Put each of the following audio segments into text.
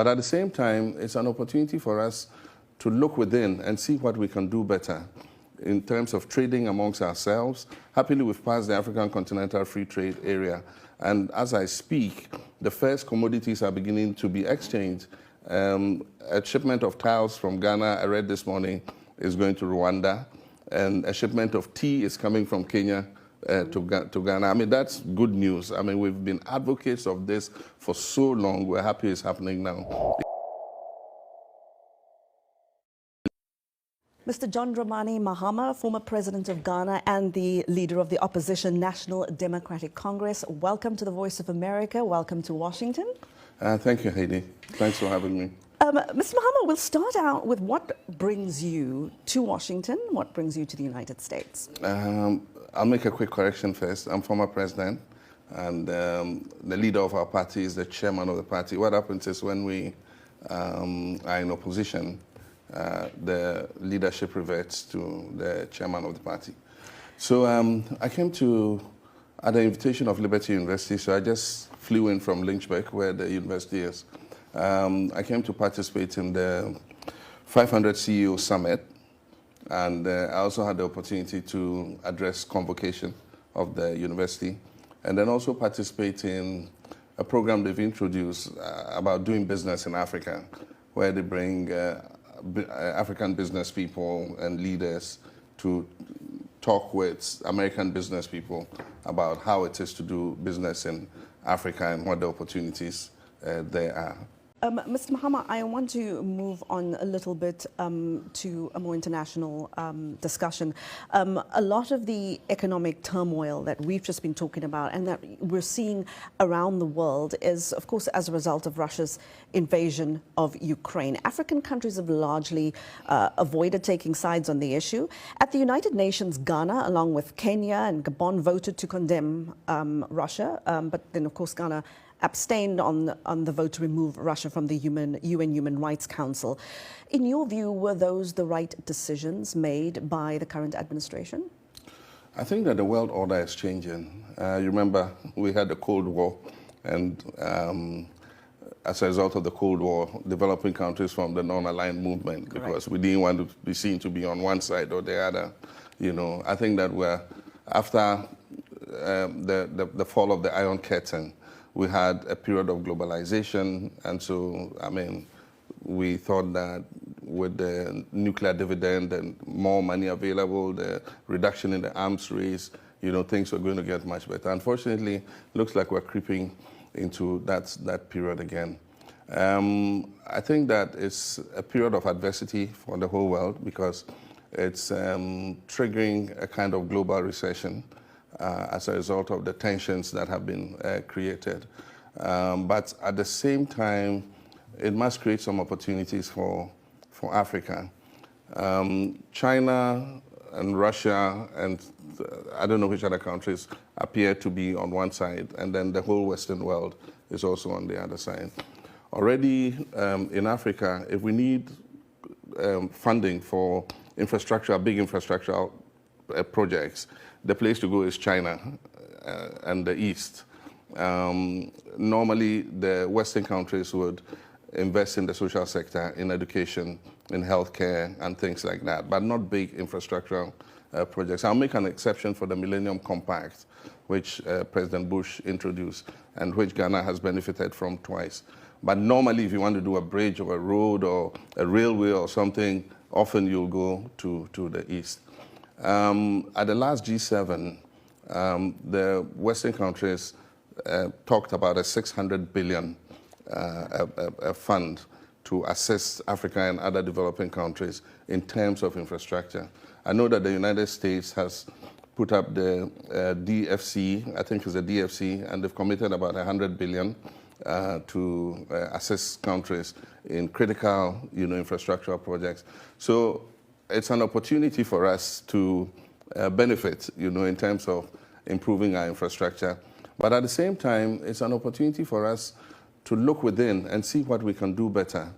But at the same time, it's an opportunity for us to look within and see what we can do better in terms of trading amongst ourselves. Happily, we've passed the African Continental Free Trade Area. And as I speak, the first commodities are beginning to be exchanged. A shipment of tiles from Ghana, I read this morning, is going to Rwanda. And a shipment of tea is coming from Kenya to Ghana. I mean, that's good news. I mean, we've been advocates of this for so long. We're happy it's happening now. Mr. John Dramani Mahama, former president of Ghana and the leader of the opposition National Democratic Congress, welcome to the Voice of America. Welcome to Washington. Thank you, Heidi. Thanks for having me. Mr. Mahama, we'll start out with what brings you to Washington, what brings you to the United States? I'll make a quick correction first. I'm former president, and the leader of our party is the chairman of the party. What happens is when we are in opposition, the leadership reverts to the chairman of the party. So I came at the invitation of Liberty University, so I just flew in from Lynchburg, where the university is. I came to participate in the 500 CEO Summit, and I also had the opportunity to address convocation of the university, and then also participate in a program they've introduced about doing business in Africa, where they bring African business people and leaders to talk with American business people about how it is to do business in Africa and what the opportunities there are. Mr. Mahama, I want to move on a little bit to a more international discussion. A lot of the economic turmoil that we've just been talking about and that we're seeing around the world is, of course, as a result of Russia's invasion of Ukraine. African countries have largely avoided taking sides on the issue. At the United Nations, Ghana, along with Kenya and Gabon, voted to condemn Russia, but then, of course, Ghana abstained on the vote to remove Russia from the UN Human Rights Council. In your view, were those the right decisions made by the current administration? I think that the world order is changing. You remember we had the Cold War, and as a result of the Cold War, developing countries formed the non-aligned movement. Correct. Because we didn't want to be seen to be on one side or the other. You know, I think that after the fall of the Iron Curtain, we had a period of globalization, and so, I mean, we thought that with the nuclear dividend and more money available, the reduction in the arms race, you know, things were going to get much better. Unfortunately, it looks like we're creeping into that period again. I think that it's a period of adversity for the whole world because it's triggering a kind of global recession. As a result of the tensions that have been created. But at the same time, it must create some opportunities for Africa. China and Russia and I don't know which other countries appear to be on one side, and then the whole Western world is also on the other side. Already in Africa, if we need funding for infrastructure, big infrastructure projects, the place to go is China and the East. Normally, the Western countries would invest in the social sector, in education, in healthcare, and things like that, but not big infrastructural projects. I'll make an exception for the Millennium Compact, which President Bush introduced and which Ghana has benefited from twice. But normally, if you want to do a bridge or a road or a railway or something, often you'll go to the East. At the last G7, the Western countries talked about a $600 billion fund to assist Africa and other developing countries in terms of infrastructure. I know that the United States has put up the DFC, I think it's the DFC, and they've committed about $100 billion to assist countries in critical, infrastructural projects. So it's an opportunity for us to benefit, in terms of improving our infrastructure. But at the same time, it's an opportunity for us to look within and see what we can do better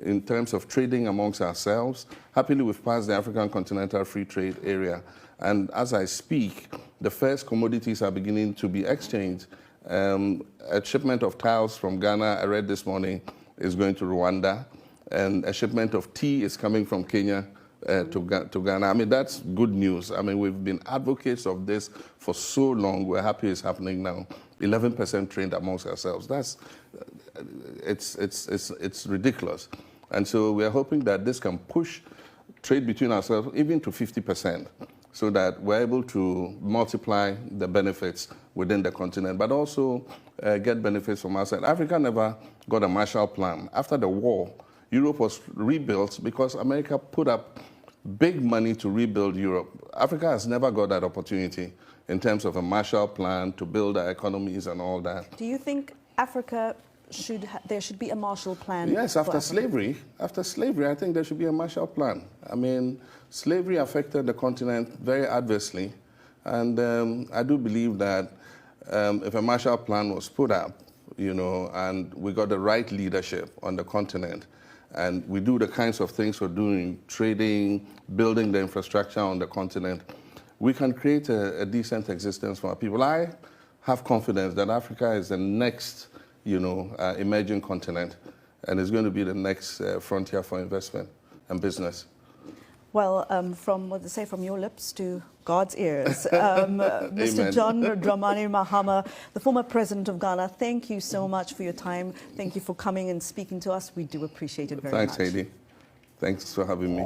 in terms of trading amongst ourselves. Happily, we've passed the African Continental Free Trade Area. And as I speak, the first commodities are beginning to be exchanged. A shipment of tiles from Ghana, I read this morning, is going to Rwanda, and a shipment of tea is coming from Kenya to Ghana. I mean, that's good news. I mean, we've been advocates of this for so long. We're happy it's happening now. 11% trade amongst ourselves. It's ridiculous. And so we're hoping that this can push trade between ourselves even to 50%, so that we're able to multiply the benefits within the continent, but also get benefits from outside. Africa never got a Marshall Plan. After the war, Europe was rebuilt because America put up big money to rebuild Europe. Africa has never got that opportunity in terms of a Marshall Plan to build our economies and all that. Do you think Africa there should be a Marshall Plan? Yes, after slavery, I think there should be a Marshall Plan. I mean, slavery affected the continent very adversely, and I do believe that if a Marshall Plan was put up, and we got the right leadership on the continent, and we do the kinds of things we're doing, trading, building the infrastructure on the continent, we can create a decent existence for our people. I have confidence that Africa is the next, emerging continent, and it's going to be the next frontier for investment and business. Well, from what they say, from your lips to God's ears. Mr. John Dramani Mahama, the former president of Ghana, thank you so much for your time. Thank you for coming and speaking to us. We do appreciate it very much. Thanks, Heidi. Thanks for having me.